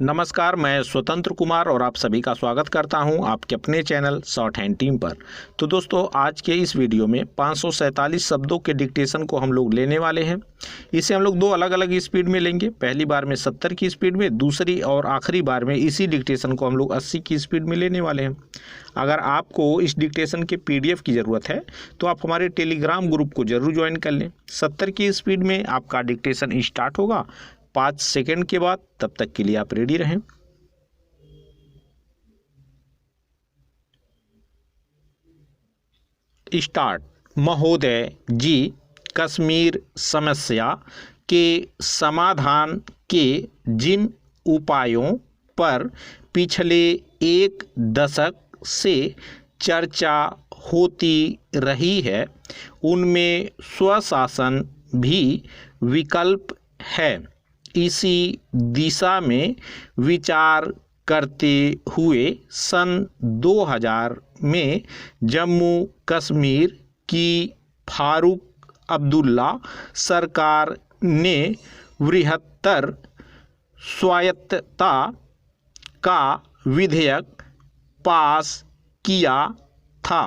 नमस्कार, मैं स्वतंत्र कुमार और आप सभी का स्वागत करता हूं आपके अपने चैनल शॉर्ट हैंड टीम पर। तो दोस्तों, आज के इस वीडियो में 547 शब्दों के डिक्टेशन को हम लोग लेने वाले हैं। इसे हम लोग दो अलग अलग स्पीड में लेंगे। पहली बार में 70 की स्पीड में, दूसरी और आखिरी बार में इसी डिक्टेशन को हम लोग 80 की स्पीड में लेने वाले हैं। अगर आपको इस डिक्टेशन के PDF की ज़रूरत है तो आप हमारे टेलीग्राम ग्रुप को ज़रूर ज्वाइन कर लें। 70 की स्पीड में आपका डिक्टेशन स्टार्ट होगा 5 सेकंड के बाद। तब तक के लिए आप रेडी रहें। स्टार्ट। महोदय जी, कश्मीर समस्या के समाधान के जिन उपायों पर पिछले 1 दशक से चर्चा होती रही है, उनमें स्वशासन भी विकल्प है। इसी दिशा में विचार करते हुए सन 2000 में जम्मू कश्मीर की फारूक अब्दुल्ला सरकार ने बृहत्तर स्वायत्तता का विधेयक पास किया था।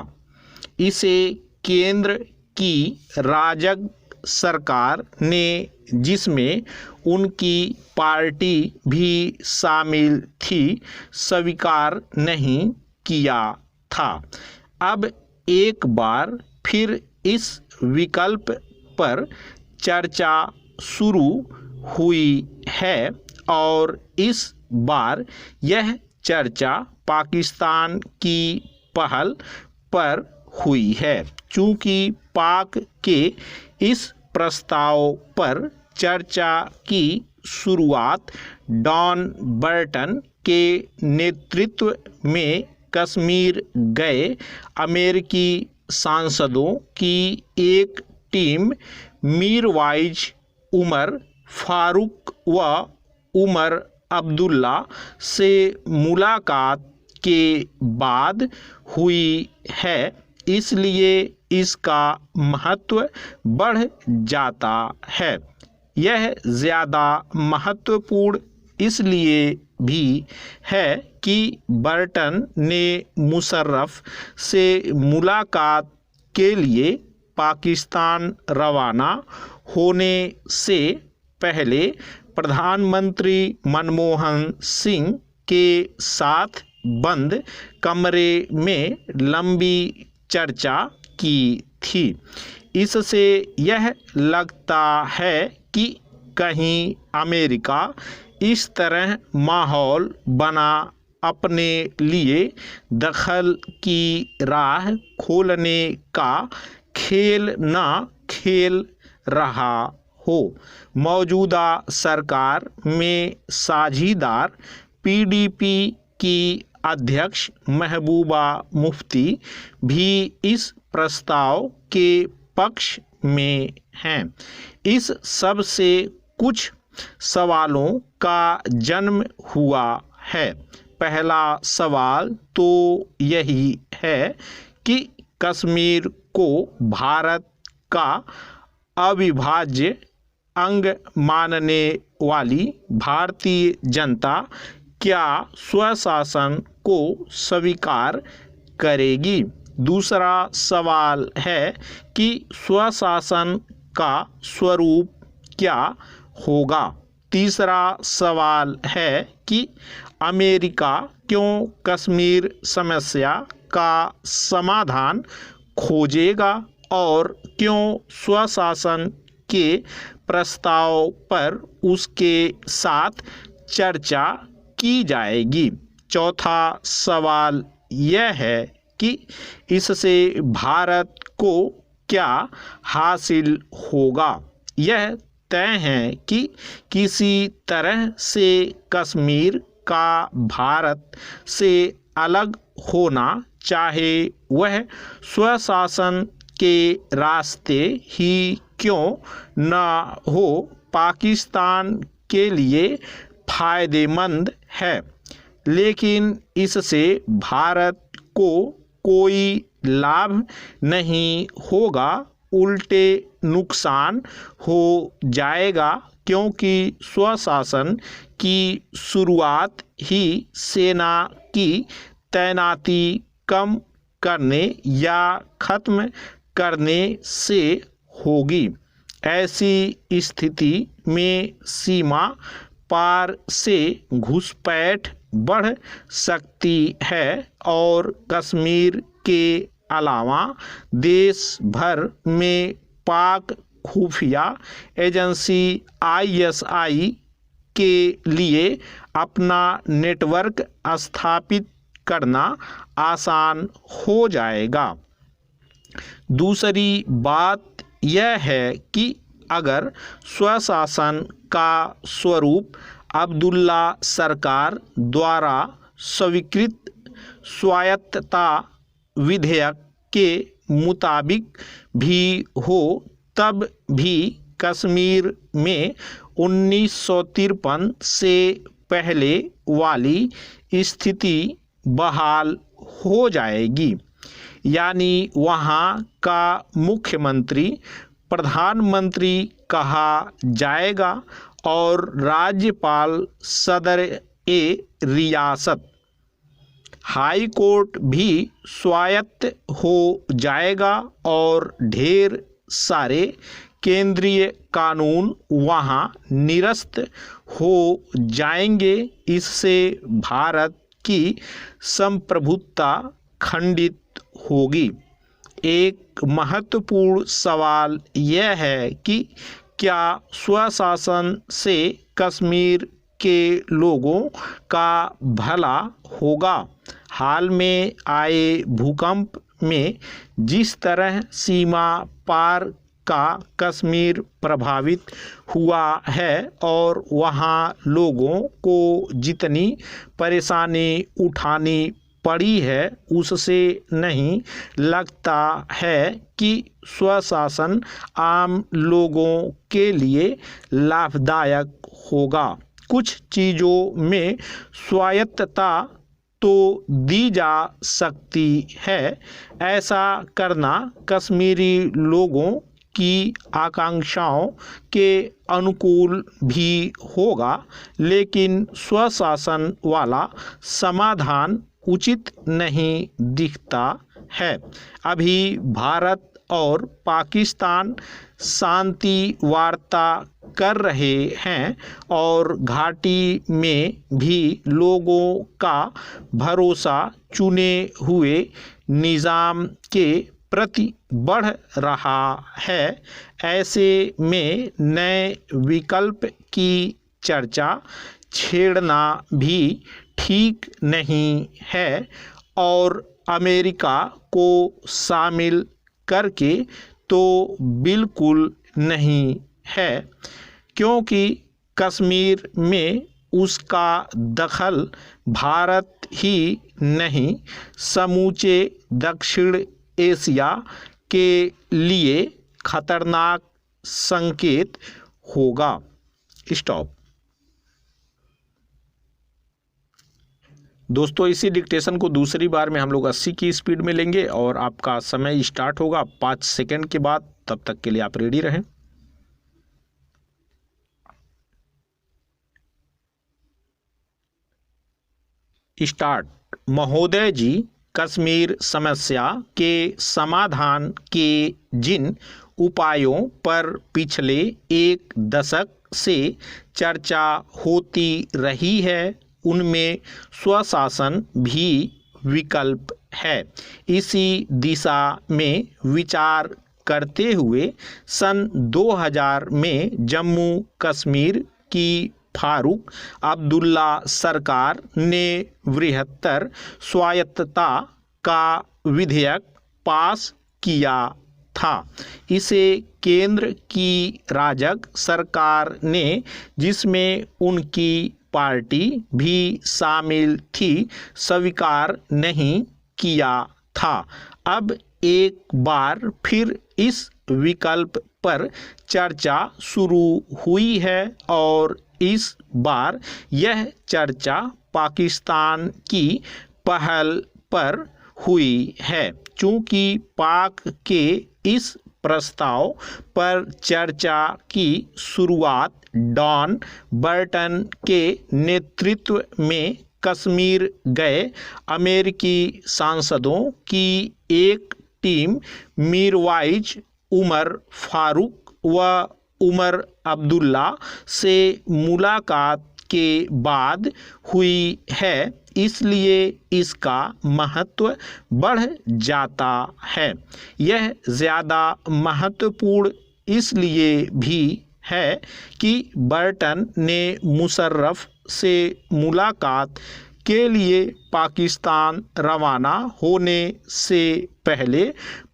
इसे केंद्र की राजग सरकार ने, जिसमें उनकी पार्टी भी शामिल थी, स्वीकार नहीं किया था। अब एक बार फिर इस विकल्प पर चर्चा शुरू हुई है और इस बार यह चर्चा पाकिस्तान की पहल पर हुई है। चूँकि पाक के इस प्रस्ताव पर चर्चा की शुरुआत डॉन बर्टन के नेतृत्व में कश्मीर गए अमेरिकी सांसदों की एक टीम मीरवाइज उमर फारूक व उमर अब्दुल्ला से मुलाकात के बाद हुई है। इसलिए इसका महत्व बढ़ जाता है। यह ज़्यादा महत्वपूर्ण इसलिए भी है कि बर्टन ने मुशर्रफ से मुलाकात के लिए पाकिस्तान रवाना होने से पहले प्रधानमंत्री मनमोहन सिंह के साथ बंद कमरे में लंबी चर्चा की थी। इससे यह लगता है कि कहीं अमेरिका इस तरह माहौल बना अपने लिए दखल की राह खोलने का खेल न खेल रहा हो। मौजूदा सरकार में साझीदार PDP की अध्यक्ष महबूबा मुफ्ती भी इस प्रस्ताव के पक्ष में हैं। इस सब से कुछ सवालों का जन्म हुआ है। पहला सवाल तो यही है कि कश्मीर को भारत का अविभाज्य अंग मानने वाली भारतीय जनता क्या स्वशासन को स्वीकार करेगी? दूसरा सवाल है कि स्वशासन का स्वरूप क्या होगा? तीसरा सवाल है कि अमेरिका क्यों कश्मीर समस्या का समाधान खोजेगा और क्यों स्वशासन के प्रस्ताव पर उसके साथ चर्चा की जाएगी? चौथा सवाल यह है कि इससे भारत को क्या हासिल होगा? यह तय है कि किसी तरह से कश्मीर का भारत से अलग होना, चाहे वह स्वशासन के रास्ते ही क्यों न हो, पाकिस्तान के लिए फायदेमंद है। लेकिन इससे भारत को कोई लाभ नहीं होगा, उल्टे नुकसान हो जाएगा, क्योंकि स्वशासन की शुरुआत ही सेना की तैनाती कम करने या खत्म करने से होगी। ऐसी स्थिति में सीमा पार से घुसपैठ बढ़ सकती है और कश्मीर के अलावा देश भर में पाक खुफिया एजेंसी ISI के लिए अपना नेटवर्क स्थापित करना आसान हो जाएगा। दूसरी बात यह है कि अगर स्वशासन का स्वरूप अब्दुल्ला सरकार द्वारा स्वीकृत स्वायत्तता विधेयक के मुताबिक भी हो, तब भी कश्मीर में 1953 से पहले वाली स्थिति बहाल हो जाएगी, यानी वहाँ का मुख्यमंत्री प्रधानमंत्री कहा जाएगा और राज्यपाल सदर-ए-रियासत। हाई कोर्ट भी स्वायत्त हो जाएगा और ढेर सारे केंद्रीय कानून वहाँ निरस्त हो जाएंगे। इससे भारत की संप्रभुता खंडित होगी। एक महत्वपूर्ण सवाल यह है कि क्या स्वशासन से कश्मीर के लोगों का भला होगा। हाल में आए भूकंप में जिस तरह सीमा पार का कश्मीर प्रभावित हुआ है और वहाँ लोगों को जितनी परेशानी उठानी पड़ी है, उससे नहीं लगता है कि स्वशासन आम लोगों के लिए लाभदायक होगा। कुछ चीज़ों में स्वायत्तता तो दी जा सकती है। ऐसा करना कश्मीरी लोगों की आकांक्षाओं के अनुकूल भी होगा, लेकिन स्वशासन वाला समाधान उचित नहीं दिखता है। अभी भारत और पाकिस्तान शांति वार्ता कर रहे हैं और घाटी में भी लोगों का भरोसा चुने हुए निज़ाम के प्रति बढ़ रहा है। ऐसे में नए विकल्प की चर्चा छेड़ना भी ठीक नहीं है और अमेरिका को शामिल करके तो बिल्कुल नहीं है, क्योंकि कश्मीर में उसका दखल भारत ही नहीं समूचे दक्षिण एशिया के लिए खतरनाक संकेत होगा। स्टॉप। दोस्तों, इसी डिक्टेशन को दूसरी बार में हम लोग 80 की स्पीड में लेंगे और आपका समय स्टार्ट होगा 5 सेकंड के बाद। तब तक के लिए आप रेडी रहें। स्टार्ट। महोदय जी, कश्मीर समस्या के समाधान के जिन उपायों पर पिछले 1 दशक से चर्चा होती रही है, उनमें स्वशासन भी विकल्प है। इसी दिशा में विचार करते हुए सन 2000 में जम्मू कश्मीर की फारूक अब्दुल्ला सरकार ने बृहत्तर स्वायत्तता का विधेयक पास किया था। इसे केंद्र की राजग सरकार ने, जिसमें उनकी पार्टी भी शामिल थी, स्वीकार नहीं किया था। अब एक बार फिर इस विकल्प पर चर्चा शुरू हुई है और इस बार यह चर्चा पाकिस्तान की पहल पर हुई है। चूँकि पाक के इस प्रस्ताव पर चर्चा की शुरुआत डॉन बर्टन के नेतृत्व में कश्मीर गए अमेरिकी सांसदों की एक टीम मीरवाइज उमर फारूक व उमर अब्दुल्ला से मुलाकात के बाद हुई है, इसलिए इसका महत्व बढ़ जाता है। यह ज़्यादा महत्वपूर्ण इसलिए भी है कि बर्टन ने मुशर्रफ से मुलाकात के लिए पाकिस्तान रवाना होने से पहले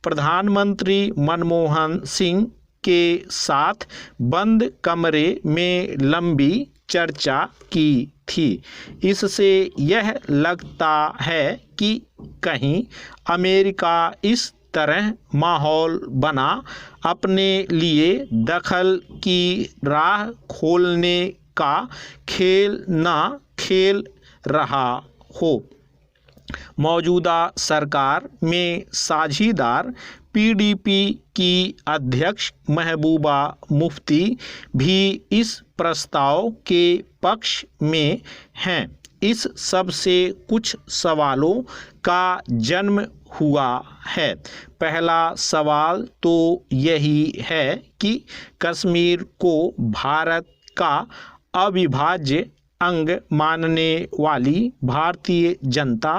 प्रधानमंत्री मनमोहन सिंह के साथ बंद कमरे में लंबी चर्चा की थी। इससे यह लगता है कि कहीं अमेरिका इस तरह माहौल बना अपने लिए दखल की राह खोलने का खेल न खेल रहा हो। मौजूदा सरकार में साझीदार पीडीपी की अध्यक्ष महबूबा मुफ्ती भी इस प्रस्ताव के पक्ष में हैं। इस सब से कुछ सवालों का जन्म हुआ है। पहला सवाल तो यही है कि कश्मीर को भारत का अविभाज्य अंग मानने वाली भारतीय जनता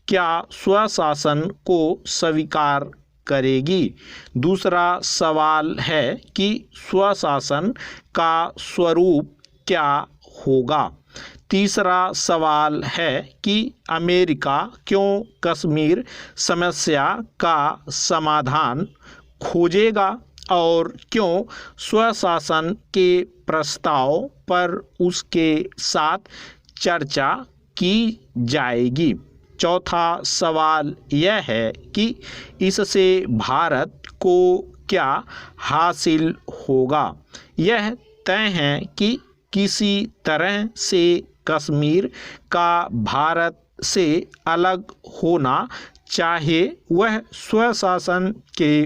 क्या स्वशासन को स्वीकार करेगी। दूसरा सवाल है कि स्वशासन का स्वरूप क्या होगा। तीसरा सवाल है कि अमेरिका क्यों कश्मीर समस्या का समाधान खोजेगा और क्यों स्वशासन के प्रस्ताव पर उसके साथ चर्चा की जाएगी। चौथा सवाल यह है कि इससे भारत को क्या हासिल होगा। यह तय है कि किसी तरह से कश्मीर का भारत से अलग होना, चाहे वह स्वशासन के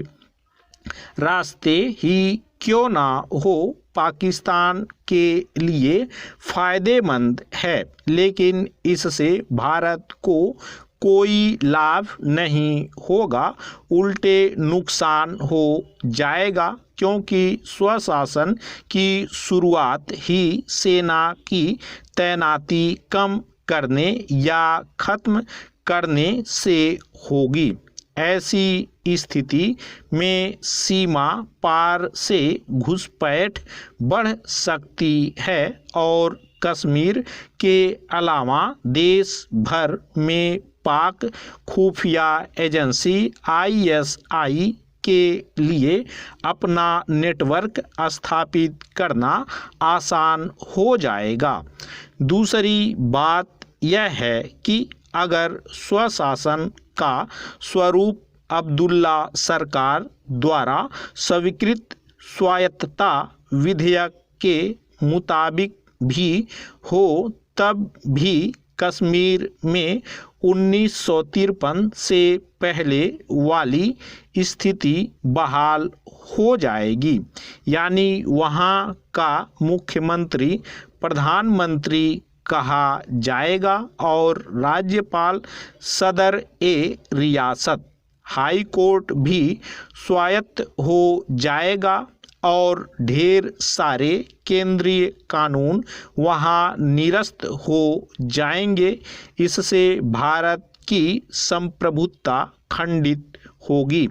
रास्ते ही क्यों ना हो, पाकिस्तान के लिए फ़ायदेमंद है, लेकिन इससे भारत को कोई लाभ नहीं होगा, उल्टे नुकसान हो जाएगा, क्योंकि स्वशासन की शुरुआत ही सेना की तैनाती कम करने या ख़त्म करने से होगी। ऐसी स्थिति में सीमा पार से घुसपैठ बढ़ सकती है और कश्मीर के अलावा देश भर में पाक खुफिया एजेंसी ISI के लिए अपना नेटवर्क स्थापित करना आसान हो जाएगा। दूसरी बात यह है कि अगर स्वशासन का स्वरूप अब्दुल्ला सरकार द्वारा स्वीकृत स्वायत्तता विधेयक के मुताबिक भी हो, तब भी कश्मीर में 1953 से पहले वाली स्थिति बहाल हो जाएगी, यानी वहाँ का मुख्यमंत्री प्रधानमंत्री कहा जाएगा और राज्यपाल सदर रियासत, हाई कोर्ट भी स्वायत्त हो जाएगा और ढेर सारे केंद्रीय कानून वहाँ निरस्त हो जाएंगे। इससे भारत की संप्रभुता खंडित होगी।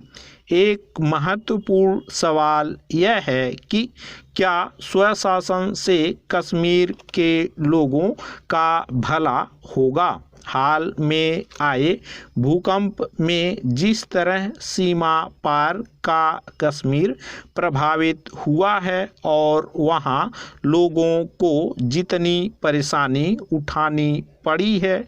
एक महत्वपूर्ण सवाल यह है कि क्या स्वशासन से कश्मीर के लोगों का भला होगा। हाल में आए भूकंप में जिस तरह सीमा पार का कश्मीर प्रभावित हुआ है और वहां लोगों को जितनी परेशानी उठानी पड़ी है,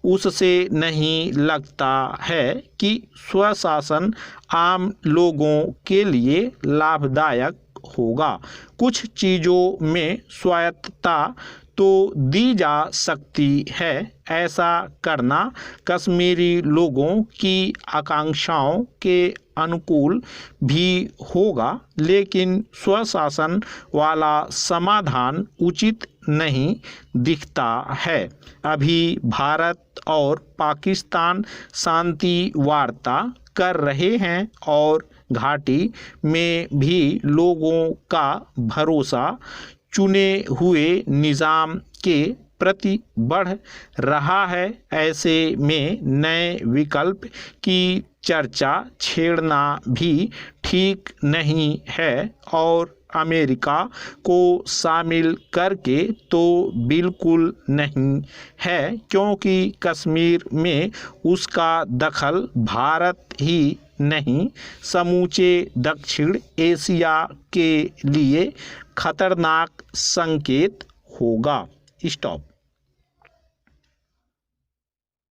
उससे नहीं लगता है कि स्वशासन आम लोगों के लिए लाभदायक होगा। कुछ चीज़ों में स्वायत्तता तो दी जा सकती है। ऐसा करना कश्मीरी लोगों की आकांक्षाओं के अनुकूल भी होगा, लेकिन स्वशासन वाला समाधान उचित नहीं दिखता है। अभी भारत और पाकिस्तान शांति वार्ता कर रहे हैं और घाटी में भी लोगों का भरोसा चुने हुए निज़ाम के प्रति बढ़ रहा है। ऐसे में नए विकल्प की चर्चा छेड़ना भी ठीक नहीं है और अमेरिका को शामिल करके तो बिल्कुल नहीं है, क्योंकि कश्मीर में उसका दखल भारत ही नहीं समूचे दक्षिण एशिया के लिए खतरनाक संकेत होगा। स्टॉप।